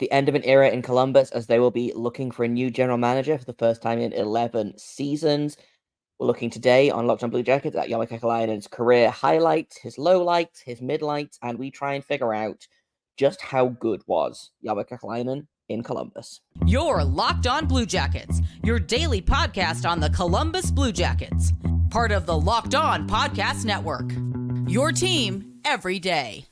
the end of an era in Columbus, as they will be looking for a new general manager for the first time in 11 seasons. We're looking today on Locked On Blue Jackets at Jarmo Kekalainen's career highlights, his lowlights, his midlights, and we try and figure out just how good was Jarmo Kekalainen in Columbus. You're Locked On Blue Jackets, your daily podcast on the Columbus Blue Jackets, part of the Locked On Podcast Network. Your team every day.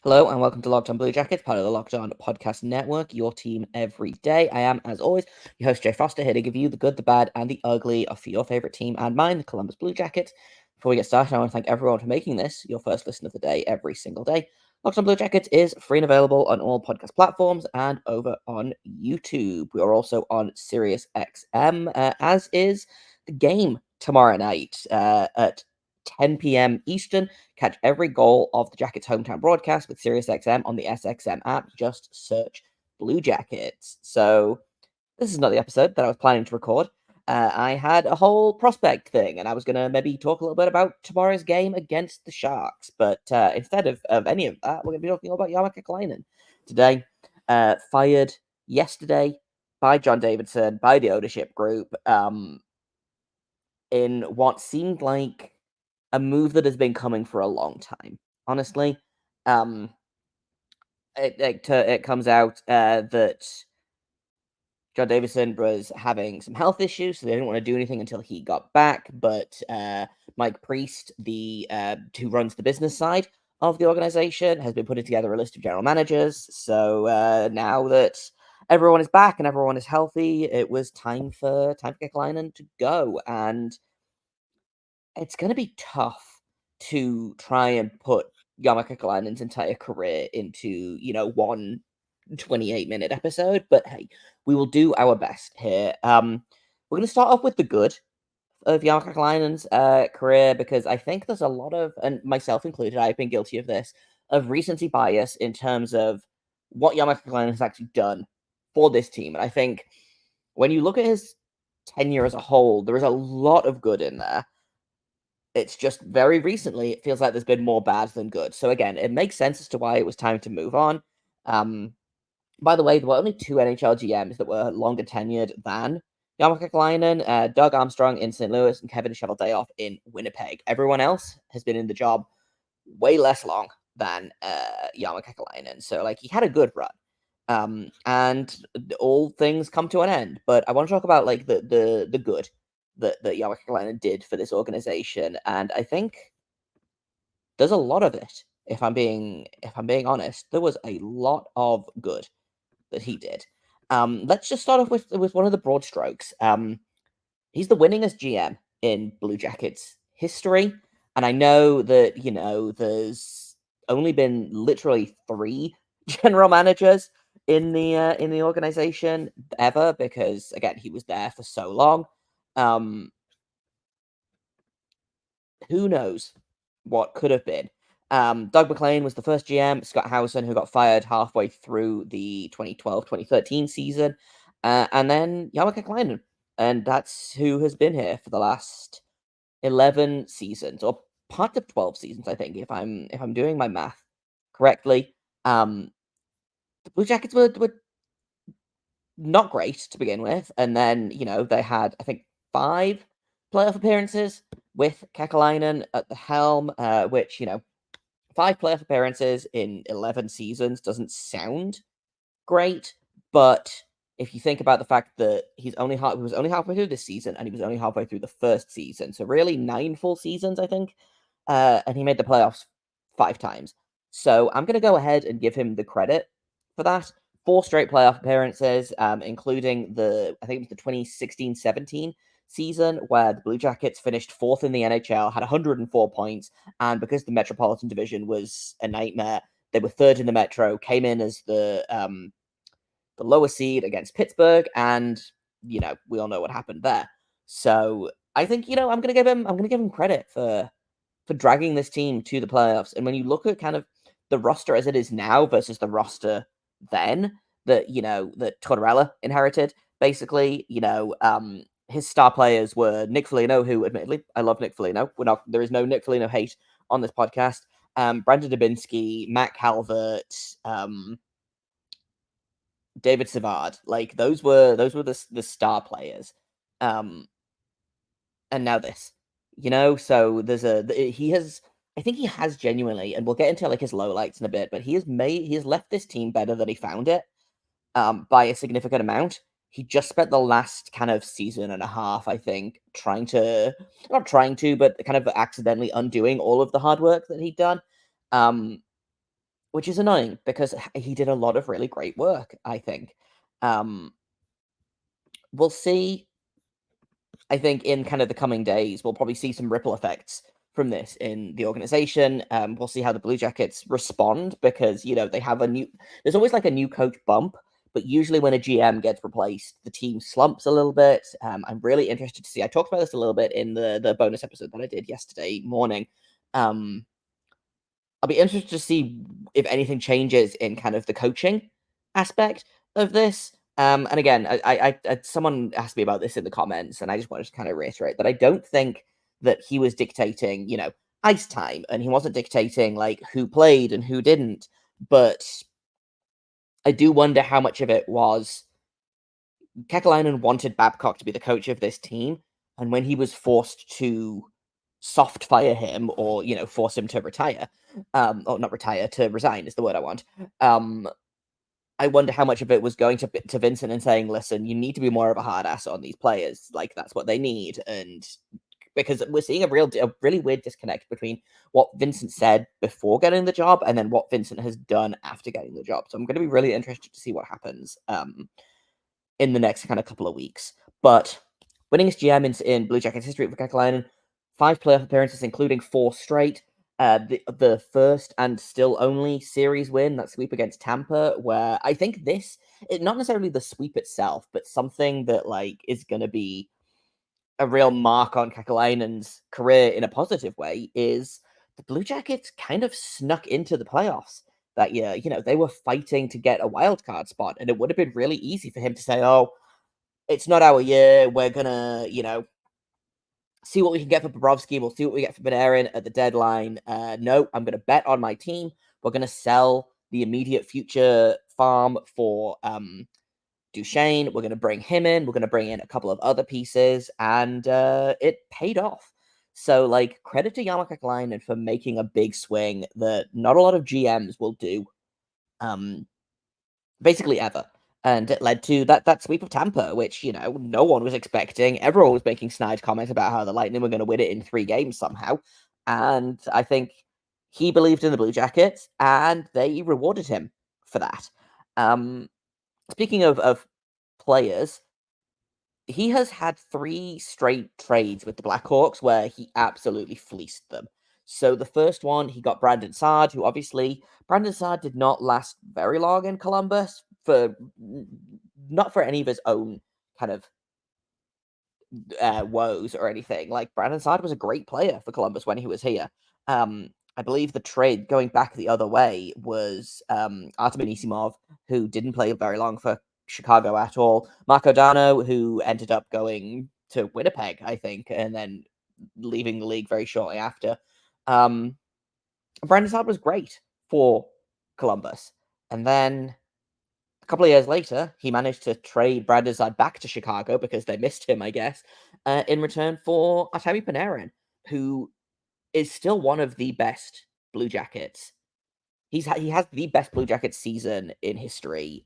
Hello and welcome to Locked On Blue Jackets, part of the Locked On Podcast Network, your team every day. I am, as always, your host, Jay Foster, here to give you the good, the bad, and the ugly of your favorite team and mine, the Columbus Blue Jackets. Before we get started, I want to thank everyone for making this your first listen of the day every single day. Locked On Blue Jackets is free and available on all podcast platforms and over on YouTube. We are also on Sirius XM, as is the game tomorrow night at 10 p.m. Eastern. Catch every goal of the Jackets' hometown broadcast with SiriusXM on the SXM app. Just search Blue Jackets. So this is not the episode that I was planning to record. I had a whole prospect thing, and I was going to maybe talk a little bit about tomorrow's game against the Sharks. But instead of any of that, we're going to be talking about Jarmo Kekalainen today. Fired yesterday by John Davidson, by the ownership group, in what seemed like a move that has been coming for a long time. Honestly, it comes out that John Davidson was having some health issues, so they didn't want to do anything until he got back. But Mike Priest, who runs the business side of the organization, has been putting together a list of general managers. So now that everyone is back and everyone is healthy, it was time for Kekalainen to go, and it's going to be tough to try and put Jarmo Kekalainen's entire career into, one 28-minute episode. But hey, we will do our best here. We're going to start off with the good of Jarmo Kekalainen's career, because I think there's a lot of, and myself included, I've been guilty of this, of recency bias in terms of what Jarmo Kekalainen has actually done for this team. And I think when you look at his tenure as a whole, there is a lot of good in there. It's just very recently, it feels like there's been more bad than good. So again, it makes sense as to why it was time to move on. By the way, there were only two NHL GMs that were longer tenured than Jarmo Kekalainen, Doug Armstrong in St. Louis and Kevin Cheveldayoff in Winnipeg. Everyone else has been in the job way less long than Jarmo Kekalainen. So he had a good run. And all things come to an end. But I want to talk about the good that Jarmo Kekalainen did for this organization, and I think there's a lot of it. If I'm being honest, there was a lot of good that he did. Let's just start off with one of the broad strokes. He's the winningest GM in Blue Jackets history, and I know that there's only been literally 3 general managers in the organization ever, because again, he was there for so long. Who knows what could have been? Doug MacLean was the first GM, Scott Howson, who got fired halfway through the 2012-2013 season, and then Jarmo Kekalainen, and that's who has been here for the last 11 seasons, or part of 12 seasons, I think, if I'm doing my math correctly. The Blue Jackets were not great to begin with, and then they had, I think, 5 playoff appearances with Kekalainen at the helm, which 5 playoff appearances in 11 seasons doesn't sound great, but if you think about the fact that he was only halfway through this season, and he was only halfway through the first season, so really 9 full seasons, I think, and he made the playoffs 5 times. So I'm going to go ahead and give him the credit for that. 4 straight playoff appearances, including I think it was the 2016-17 season, where the Blue Jackets finished 4th in the NHL, had 104 points, and because the Metropolitan Division was a nightmare, they were 3rd in the Metro, came in as the lower seed against Pittsburgh, and we all know what happened there. So I think I'm gonna give him credit for dragging this team to the playoffs. And when you look at kind of the roster as it is now versus the roster then that that Tortorella inherited basically. His star players were Nick Foligno, who admittedly, I love Nick Foligno. There is no Nick Foligno hate on this podcast. Brandon Dubinsky, Matt Calvert, David Savard, like those were the star players. And now this, so I think he has genuinely, and we'll get into like his lowlights in a bit, but he has left this team better than he found it, by a significant amount. He just spent the last kind of season and a half, I think, not trying to, but kind of accidentally undoing all of the hard work that he'd done. Which is annoying because he did a lot of really great work, I think. We'll see. I think in kind of the coming days, we'll probably see some ripple effects from this in the organization. We'll see how the Blue Jackets respond because, they have there's always like a new coach bump, but usually when a GM gets replaced, the team slumps a little bit. I'm really interested to see. I talked about this a little bit in the bonus episode that I did yesterday morning. I'll be interested to see if anything changes in kind of the coaching aspect of this. And again, I someone asked me about this in the comments, and I just wanted to kind of reiterate that I don't think that he was dictating, ice time, and he wasn't dictating like who played and who didn't. But I do wonder how much of it was Kekalainen wanted Babcock to be the coach of this team, and when he was forced to soft fire him or force him to retire, or not retire, to resign is the word I want. I wonder how much of it was going to Vincent and saying, listen, you need to be more of a hard ass on these players. Like, that's what they need. And because we're seeing a really weird disconnect between what Vincent said before getting the job and then what Vincent has done after getting the job. So I'm going to be really interested to see what happens in the next kind of couple of weeks. But winningest GM in Blue Jackets history for Kekalainen, 5 playoff appearances, including 4 straight. The first and still only series win, that sweep against Tampa, where I think not necessarily the sweep itself, but something that like is going to be a real mark on Kekalainen's career in a positive way, is the Blue Jackets kind of snuck into the playoffs that year. They were fighting to get a wild card spot, and it would have been really easy for him to say, oh, it's not our year, we're gonna, see what we can get for Bobrovsky. We'll see what we get for Panarin at the deadline. No, I'm going to bet on my team. We're going to sell the immediate future farm for Duchesne. We're going to bring him in. We're going to bring in a couple of other pieces, and it paid off. So, like, credit to Jarmo Kekalainen for making a big swing that not a lot of GMs will do, basically ever. And it led to that sweep of Tampa, which, no one was expecting. Everyone was making snide comments about how the Lightning were going to win it in 3 games somehow. And I think he believed in the Blue Jackets, and they rewarded him for that. Speaking of players, he has had 3 straight trades with the Blackhawks where he absolutely fleeced them. So the first one, he got Brandon Saad, who obviously, Brandon Saad did not last very long in Columbus, not for any of his own kind of woes or anything. Like, Brandon Saad was a great player for Columbus when he was here. I believe the trade going back the other way was Artem Anisimov, who didn't play very long for Chicago at all. Marco Dano, who ended up going to Winnipeg, I think, and then leaving the league very shortly after. Brandon Saad was great for Columbus. And then a couple of years later, he managed to trade Brandon Saad back to Chicago because they missed him, I guess, in return for Artemi Panarin, who is still one of the best Blue Jackets. He has the best Blue Jackets season in history,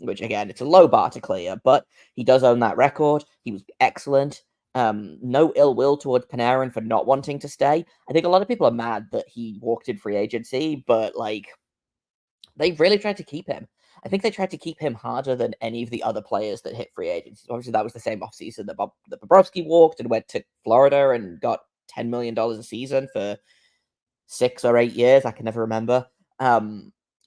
which, again, it's a low bar to clear, but he does own that record. He was excellent. No ill will towards Panarin for not wanting to stay. I think a lot of people are mad that he walked in free agency, but, like, they really tried to keep him. I think they tried to keep him harder than any of the other players that hit free agency. Obviously, that was the same offseason that Bobrovsky walked and went to Florida and got $10 million a season for 6 or 8 years. I can never remember.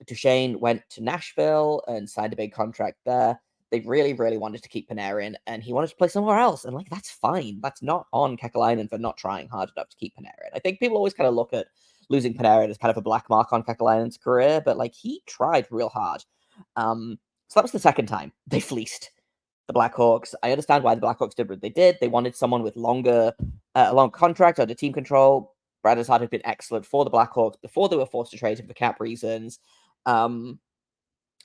Duchesne went to Nashville and signed a big contract there. They really, really wanted to keep Panarin, and he wanted to play somewhere else. And, like, that's fine. That's not on Kekalainen for not trying hard enough to keep Panarin. I think people always kind of look at losing Panarin as kind of a black mark on Kekalainen's career, but, like, he tried real hard. So that was the second time they fleeced the Blackhawks. I understand why the Blackhawks did what they did. They wanted someone with a long contract under team control. Brad Hazard had been excellent for the Blackhawks before they were forced to trade him for cap reasons. And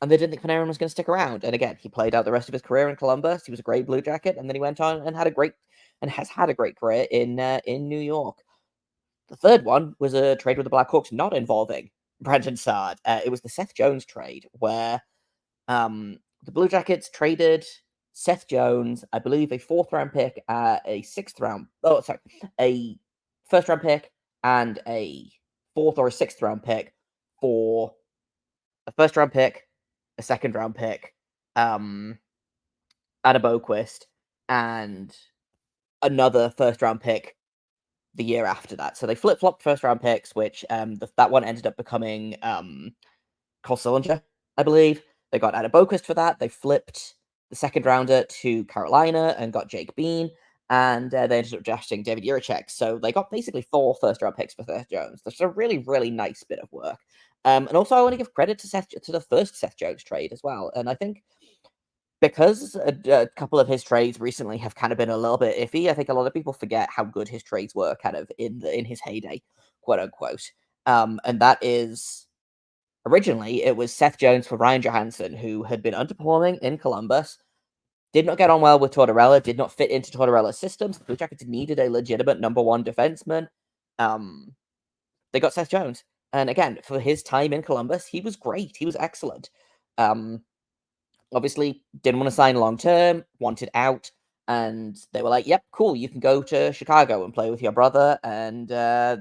they didn't think Panarin was going to stick around. And again, he played out the rest of his career in Columbus. He was a great Blue Jacket, and then he went on and has had a great career in New York. The third one was a trade with the Blackhawks not involving Brandon Saad. It was the Seth Jones trade where the Blue Jackets traded Seth Jones, I believe, a fourth-round pick, a first-round pick, and a fourth or a sixth-round pick for a first-round pick, a second-round pick, and a Boquist, and another first-round pick the year after that. So they flip-flopped first-round picks, which that one ended up becoming Cole Sillinger, I believe. They got Adam Boquist for that. They flipped the second rounder to Carolina and got Jake Bean, and they ended up drafting David Jiricek. So they got basically 4 first-round picks for Seth Jones. That's a really, really nice bit of work. And also, I want to give credit to the first Seth Jones trade as well. And I think because a couple of his trades recently have kind of been a little bit iffy, I think a lot of people forget how good his trades were kind of in his heyday, quote unquote. And that is, originally it was Seth Jones for Ryan Johansson, who had been underperforming in Columbus, did not get on well with Tortorella, did not fit into Tortorella's systems. The Blue Jackets needed a legitimate number one defenseman. They got Seth Jones. And again, for his time in Columbus, he was great. He was excellent. Obviously, didn't want to sign long term, wanted out, and they were like, "Yep, cool. You can go to Chicago and play with your brother, and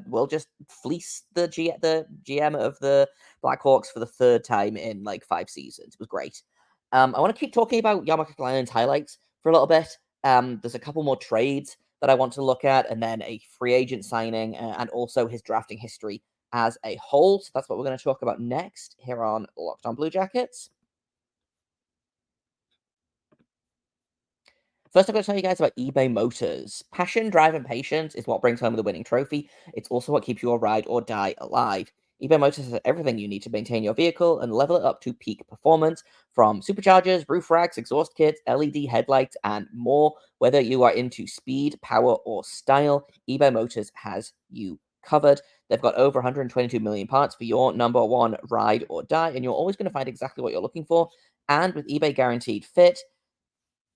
we'll just fleece the GM of the Blackhawks for the third time in like 5 seasons." It was great. I want to keep talking about Jarmo Kekalainen's highlights for a little bit. There's a couple more trades that I want to look at, and then a free agent signing, and also his drafting history as a whole. So that's what we're going to talk about next here on Locked On Blue Jackets. First, I'm going to tell you guys about eBay Motors. Passion, drive, and patience is what brings home the winning trophy. It's also what keeps your ride or die alive. eBay Motors has everything you need to maintain your vehicle and level it up to peak performance, from superchargers, roof racks, exhaust kits, LED headlights, and more. Whether you are into speed, power, or style, eBay Motors has you covered. They've got over 122 million parts for your number one ride or die, and you're always going to find exactly what you're looking for. And with eBay Guaranteed Fit,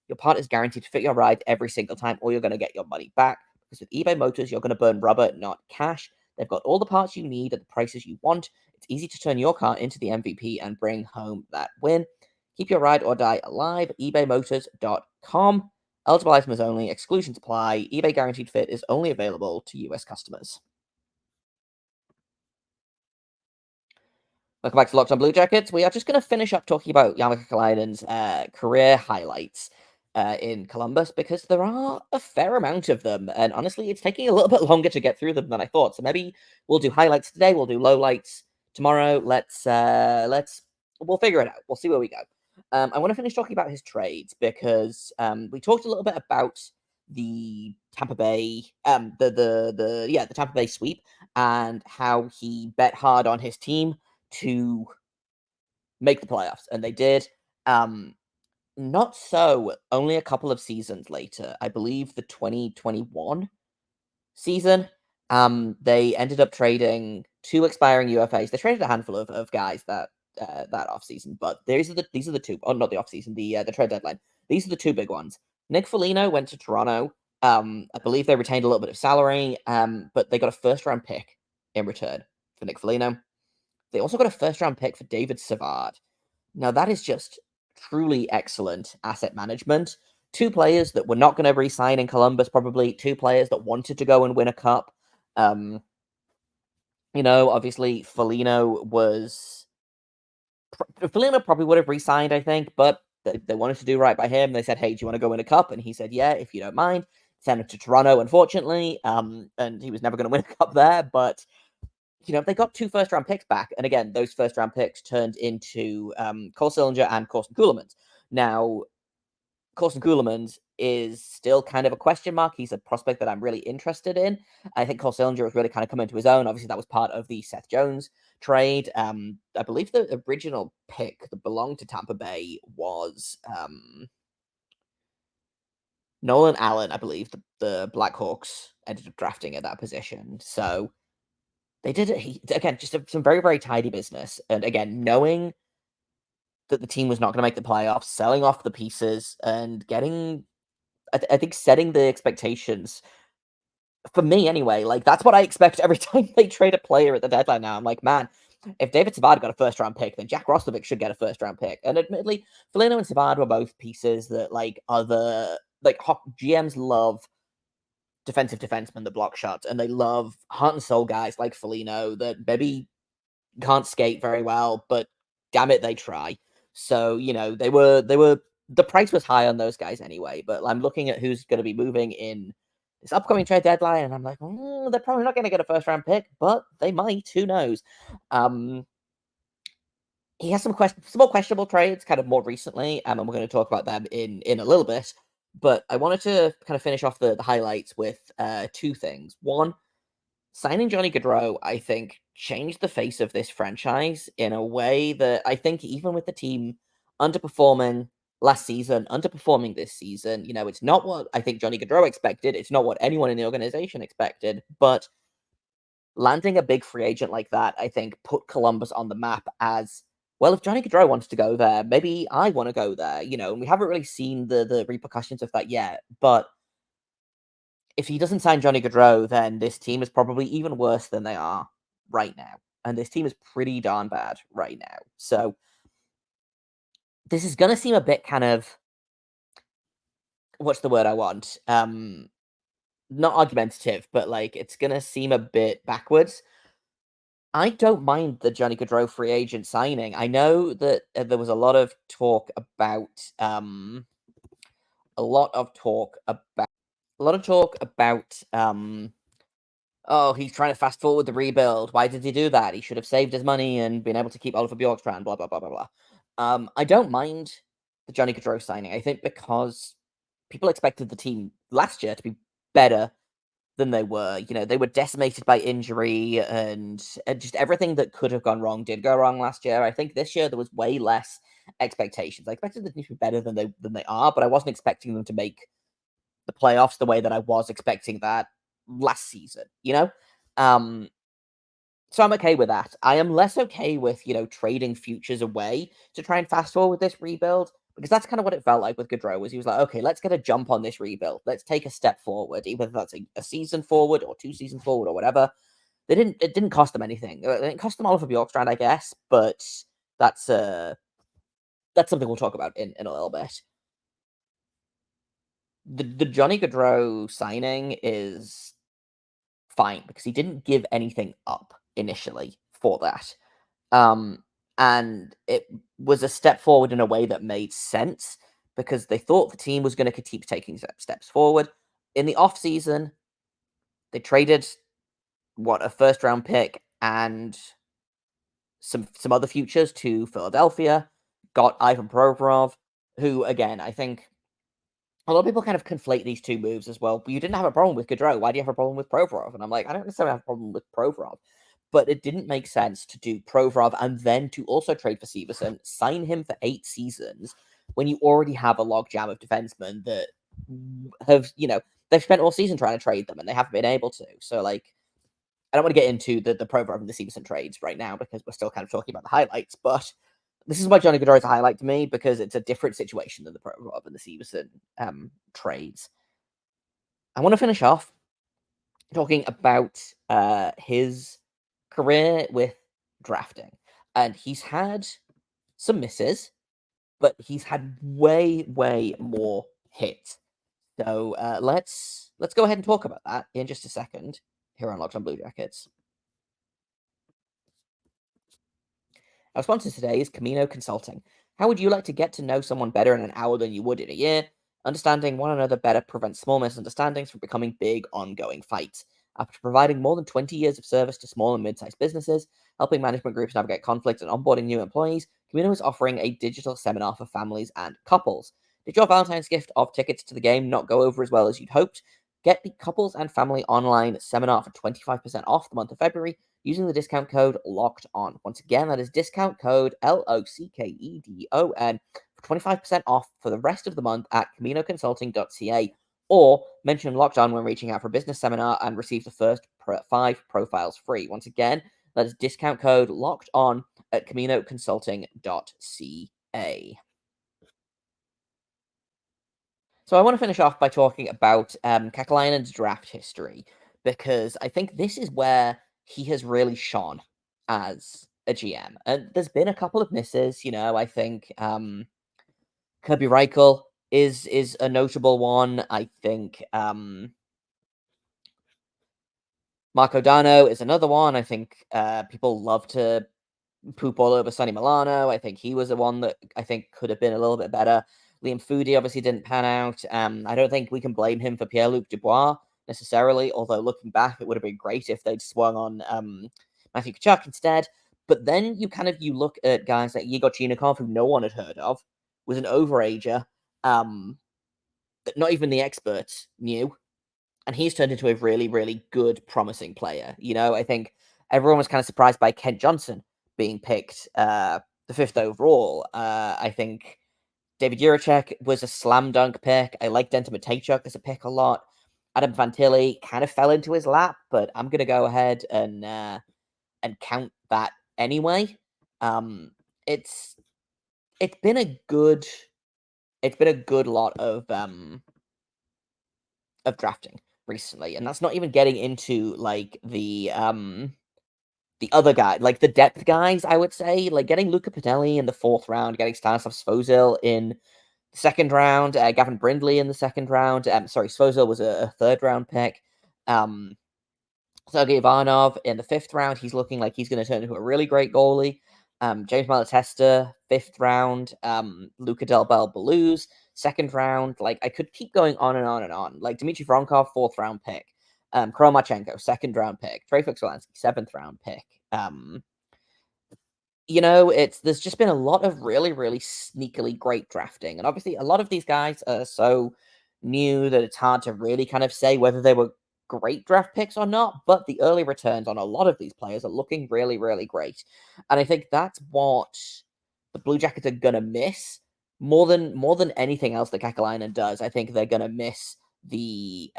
your part is guaranteed to fit your ride every single time, or you're going to get your money back. Because with eBay Motors, you're going to burn rubber, not cash. They've got all the parts you need at the prices you want. It's easy to turn your car into the MVP and bring home that win. Keep your ride or die alive. ebaymotors.com. Eligible items only. Exclusions apply. eBay Guaranteed Fit is only available to US customers. Welcome back to Locked On Blue Jackets. We are just going to finish up talking about Jarmo Kekalainen's career highlights in Columbus, because there are a fair amount of them, and honestly, it's taking a little bit longer to get through them than I thought. So maybe we'll do highlights today, we'll do lowlights tomorrow. We'll figure it out. We'll see where we go. I want to finish talking about his trades because we talked a little bit about the Tampa Bay, the Tampa Bay sweep, and how he bet hard on his team to make the playoffs, and they did. Not so. Only a couple of seasons later, I believe the 2021 season, they ended up trading 2 expiring UFAs. They traded a handful of guys that offseason, but these are the two. Oh, not the offseason, the trade deadline. These are the 2 big ones. Nick Foligno went to Toronto. I believe they retained a little bit of salary, but they got a first-round pick in return for Nick Foligno. They also got a first-round pick for David Savard. Now, that is just truly excellent asset management. 2 players that were not going to re-sign in Columbus, probably 2 players that wanted to go and win a cup. Obviously, Foligno probably would have re-signed, I think, but they wanted to do right by him. They said, "Hey, do you want to go win a cup?" And he said, "Yeah, if you don't mind." Sent him to Toronto, unfortunately, and he was never going to win a cup there, but they got 2 first-round picks back. And again, those first-round picks turned into Cole Sillinger and Corson Ceulemans. Now, Corson Ceulemans is still kind of a question mark. He's a prospect that I'm really interested in. I think Cole Sillinger has really kind of come into his own. Obviously, that was part of the Seth Jones trade. I believe the original pick that belonged to Tampa Bay was Nolan Allen, I believe, the Blackhawks ended up drafting at that position. So they did it again, just some very, very tidy business. And again, knowing that the team was not going to make the playoffs, selling off the pieces, and getting, I think, setting the expectations for me anyway. Like that's what I expect every time they trade a player at the deadline. Now I'm like, man, if David Savard got a first round pick, then Jack Roslovic should get a first round pick. And admittedly, Foligno and Savard were both pieces that GMs love defensive defensemen that block shots, and they love heart and soul guys like Foligno that maybe can't skate very well, but damn it, they try. So they were the price was high on those guys anyway. But I'm looking at who's going to be moving in this upcoming trade deadline, and I'm like, they're probably not going to get a first round pick, but they might. Who knows? He has some more questionable trades, kind of more recently, and we're going to talk about them in a little bit. But I wanted to kind of finish off the highlights with two things. One, signing Johnny Gaudreau, I think, changed the face of this franchise in a way that I think even with the team underperforming last season, underperforming this season, it's not what I think Johnny Gaudreau expected. It's not what anyone in the organization expected. But landing a big free agent like that, I think, put Columbus on the map as, well, if Johnny Gaudreau wants to go there, maybe I want to go there, and we haven't really seen the repercussions of that yet. But if he doesn't sign Johnny Gaudreau, then this team is probably even worse than they are right now. And this team is pretty darn bad right now. So this is going to seem a bit kind of, what's the word I want? Not argumentative, but like it's going to seem a bit backwards. I don't mind the Johnny Gaudreau free agent signing. I know that there was a lot of talk about oh, he's trying to fast forward the rebuild. Why did he do that? He should have saved his money and been able to keep Oliver Bjorkstrand, blah, blah, blah, blah, blah. I don't mind the Johnny Gaudreau signing. I think because people expected the team last year to be better than they were. They were decimated by injury and just everything that could have gone wrong did go wrong last year. I think this year there was way less expectations. I expected the team to be better than they are, but I wasn't expecting them to make the playoffs the way that I was expecting that last season, So I'm okay with that. I am less okay with, trading futures away to try and fast forward this rebuild, because that's kind of what it felt like with Gaudreau, was he was like, okay, let's get a jump on this rebuild. Let's take a step forward, even if that's a season forward or 2 seasons forward or whatever. It didn't cost them anything. It cost them Oliver Bjorkstrand, I guess, but that's something we'll talk about in a little bit. The Johnny Gaudreau signing is fine because he didn't give anything up initially for that. And it was a step forward in a way that made sense because they thought the team was going to keep taking steps forward. In the offseason, they traded a first round pick and some other futures to Philadelphia, got Ivan Provorov, who again, I think a lot of people kind of conflate these two moves as well. But you didn't have a problem with Gaudreau. Why do you have a problem with Provorov? And I'm like, I don't necessarily have a problem with Provorov. But it didn't make sense to do Provorov and then to also trade for Severson, sign him for 8 seasons when you already have a logjam of defensemen that have, they've spent all season trying to trade them and they haven't been able to. So, like, I don't want to get into the Provorov and the Severson trades right now because we're still kind of talking about the highlights, but this is why Johnny Gaudreau is a highlight to me, because it's a different situation than the Provorov and the Severson trades. I want to finish off talking about his career with drafting. And he's had some misses, but he's had way, way more hits. So let's go ahead and talk about that in just a second here on Locked On Blue Jackets. Our sponsor today is Camino Consulting. How would you like to get to know someone better in an hour than you would in a year? Understanding one another better prevents small misunderstandings from becoming big, ongoing fights. After providing more than 20 years of service to small and mid-sized businesses, helping management groups navigate conflict and onboarding new employees, Camino is offering a digital seminar for families and couples. Did your Valentine's gift of tickets to the game not go over as well as you'd hoped? Get the Couples and Family Online Seminar for 25% off the month of February using the discount code LOCKED ON. Once again, that is discount code LOCKEDON for 25% off for the rest of the month at CaminoConsulting.ca. or mention Locked On when reaching out for a business seminar and receive the first 5 profiles free. Once again, that is discount code Locked On at CaminoConsulting.ca. So I want to finish off by talking about Kekalainen's draft history, because I think this is where he has really shone as a GM. And there's been a couple of misses, I think Kirby Reichel is a notable one. I think Marco Dano is another one. I think people love to poop all over Sonny Milano. I think he was the one that I think could have been a little bit better. Liam Foodie obviously didn't pan out. I don't think we can blame him for Pierre-Luc Dubois necessarily, although looking back, it would have been great if they'd swung on Matthew Tkachuk instead. But then you look at guys like Igor Chinikov, who no one had heard of, was an overager that not even the experts knew. And he's turned into a really, really good, promising player. I think everyone was kind of surprised by Kent Johnson being picked the 5th overall. I think David Juracek was a slam dunk pick. I like Denton Matejchuk as a pick a lot. Adam Fantilli kind of fell into his lap, but I'm going to go ahead and count that anyway. It's been a good lot of drafting recently, and that's not even getting into like the other guy, like the depth guys. I would say, like getting Luca Pinelli in the 4th round, getting Stanislav Svozil in the 2nd round, Gavin Brindley in the 2nd round. Sorry, Svozil was a 3rd round pick. Sergei Ivanov in the 5th round. He's looking like he's going to turn into a really great goalie. James Malatesta, 5th round. Luca Del Bel Belouz, 2nd round. Like, I could keep going on and on and on. Like, Dmitry Vronkov, 4th round pick. Kromachenko, 2nd round pick. Trey Fuxolansky, 7th round pick. There's just been a lot of really, really sneakily great drafting. And obviously, a lot of these guys are so new that it's hard to really kind of say whether they were great draft picks or not, but the early returns on a lot of these players are looking really, really great. And I think that's what the Blue Jackets are going to miss more than anything else that Kekalainen does. I think they're going to miss the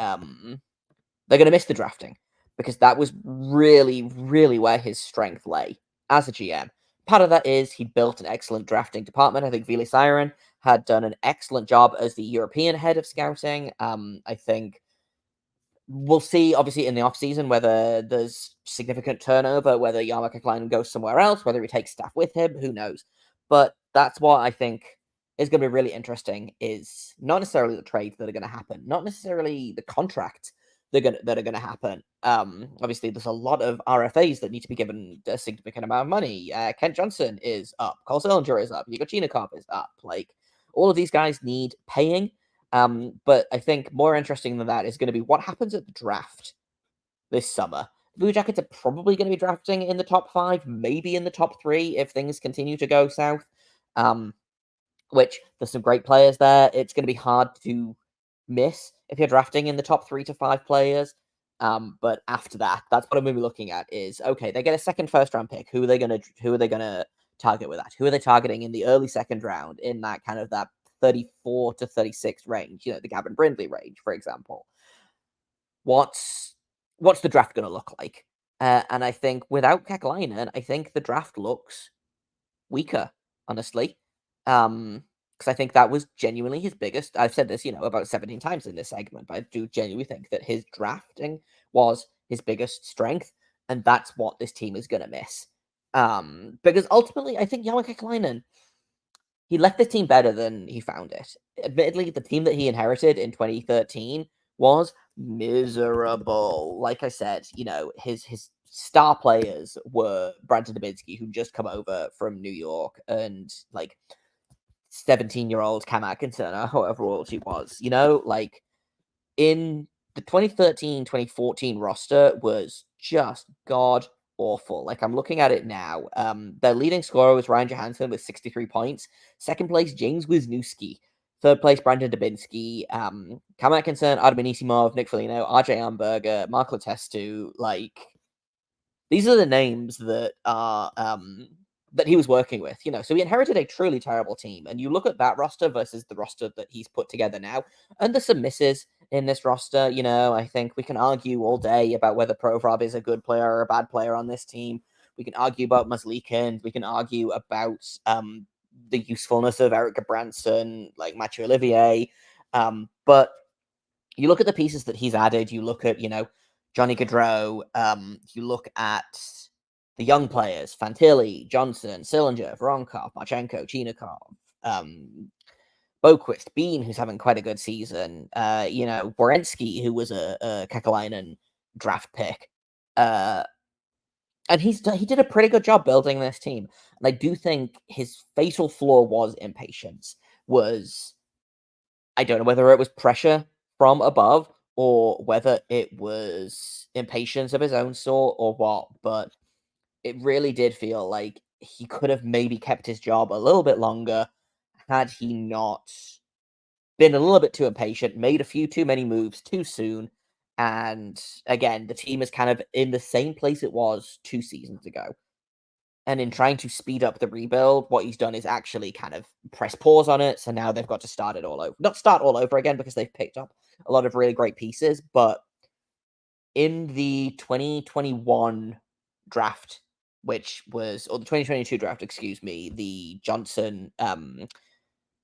drafting, because that was really, really where his strength lay as a GM. Part of that is he built an excellent drafting department. I think Vili Siren had done an excellent job as the European head of scouting. I think we'll see, obviously, in the offseason whether there's significant turnover, whether Jarmo Kekalainen goes somewhere else, whether he takes staff with him, who knows. But that's what I think is going to be really interesting, is not necessarily the trades that are going to happen, not necessarily the contracts that are going to happen. Obviously, there's a lot of RFAs that need to be given a significant amount of money. Kent Johnson is up. Cole Sillinger is up. Igor Chinikov is up. Like, all of these guys need paying. But I think more interesting than that is going to be what happens at the draft this summer. The Blue Jackets are probably going to be drafting in the top 5, maybe in the top 3 if things continue to go south. Which there's some great players there. It's going to be hard to miss if you're drafting in the top 3 to 5 players. But after that, that's what I'm going to be looking at is, okay, they get a second first round pick. Who are they going to target with that? Who are they targeting in the early 2nd round in that kind of that 34 to 36 range, the Gavin Brindley range, for example? What's the draft going to look like? And I think without Kekalainen, I think the draft looks weaker, honestly. Because I think that was genuinely his biggest. I've said this, about 17 times in this segment, but I do genuinely think that his drafting was his biggest strength, and that's what this team is going to miss. Because ultimately, I think Jarmo Kekalainen, he left this team better than he found it. Admittedly, the team that he inherited in 2013 was miserable. Like I said, his star players were Brandon Dubinsky, who just come over from New York, and like 17-year-old Cam Atkinson, or however old he was. Like in the 2013-2014 roster was just god awful. Like, I'm looking at it now. Their leading scorer was Ryan Johansson with 63 points. 2nd place, James Wisniewski. 3rd place, Brandon Dubinsky. Cam Atkinson, Adam Anisimov, Nick Foligno, RJ Amberger, Mark Letestu. Like, these are the names that are that he was working with. So he inherited a truly terrible team. And you look at that roster versus the roster that he's put together now, and there's some misses in this roster. You know, I think we can argue all day about whether Provorov is a good player or a bad player on this team. We can argue about Mazlikin. We can argue about the usefulness of Eric Branson, like Mathieu Olivier. But you look at the pieces that he's added. You look at, Johnny Gaudreau. You look at the young players: Fantilli, Johnson, Sillinger, Voronkov, Marchenko, Chinikov, Boquist, Bean, who's having quite a good season. Borensky, who was a Kekalainen draft pick. And he did a pretty good job building this team. And I do think his fatal flaw was impatience. I don't know whether it was pressure from above or whether it was impatience of his own sort or what, but it really did feel like he could have maybe kept his job a little bit longer had he not been a little bit too impatient, made a few too many moves too soon. And again, the team is kind of in the same place it was 2 seasons ago. And in trying to speed up the rebuild, what he's done is actually kind of press pause on it. So now they've got to start it all over. Not start all over again because they've picked up a lot of really great pieces. But in the 2021 draft, or the 2022 draft, excuse me, the Johnson,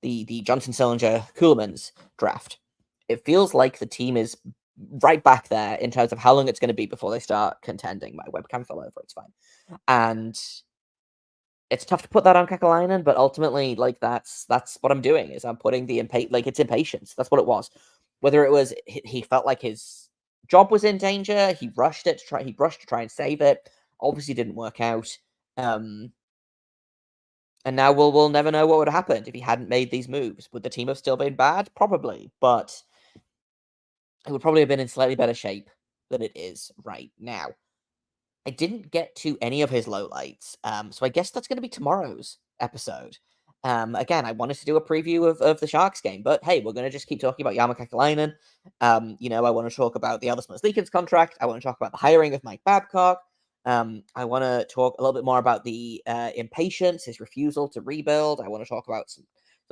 the Johnson, Sillinger, Kuhlman's draft, it feels like the team is right back there in terms of how long it's going to be before they start contending. My webcam fell over, it's fine. And it's tough to put that on Kekalainen, but ultimately, like, that's what I'm doing, is I'm putting the it's impatience. That's what it was. Whether it was he felt like his job was in danger, he rushed to try and save it. Obviously didn't work out. And now we'll never know what would have happened if he hadn't made these moves. Would the team have still been bad? Probably, but it would probably have been in slightly better shape than it is right now. I didn't get to any of his lowlights, so I guess that's going to be tomorrow's episode. Again, I wanted to do a preview of the Sharks game, but hey, we're going to just keep talking about Jarmo Kekalainen. I want to talk about the Elvis Mazlikin's contract. I want to talk about the hiring of Mike Babcock. I want to talk a little bit more about the impatience, his refusal to rebuild. I want to talk about some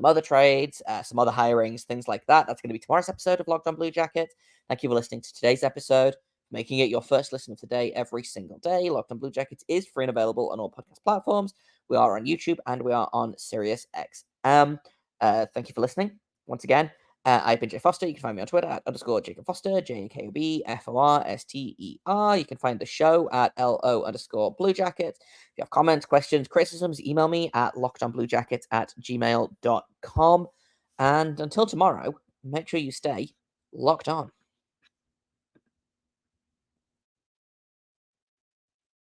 other trades, some other hirings, things like that. That's going to be tomorrow's episode of Locked On Blue Jackets. Thank you for listening to today's episode, making it your first listen of the day every single day. Locked On Blue Jackets is free and available on all podcast platforms. We are on YouTube and we are on SiriusXM. Thank you for listening once again. I've been Jay Foster. You can find me on Twitter at _Jacob Foster, JAKOBFORSTER. You can find the show at LO_Blue Jackets. If you have comments, questions, criticisms, email me at lockedonbluejackets@gmail.com. And until tomorrow, make sure you stay locked on.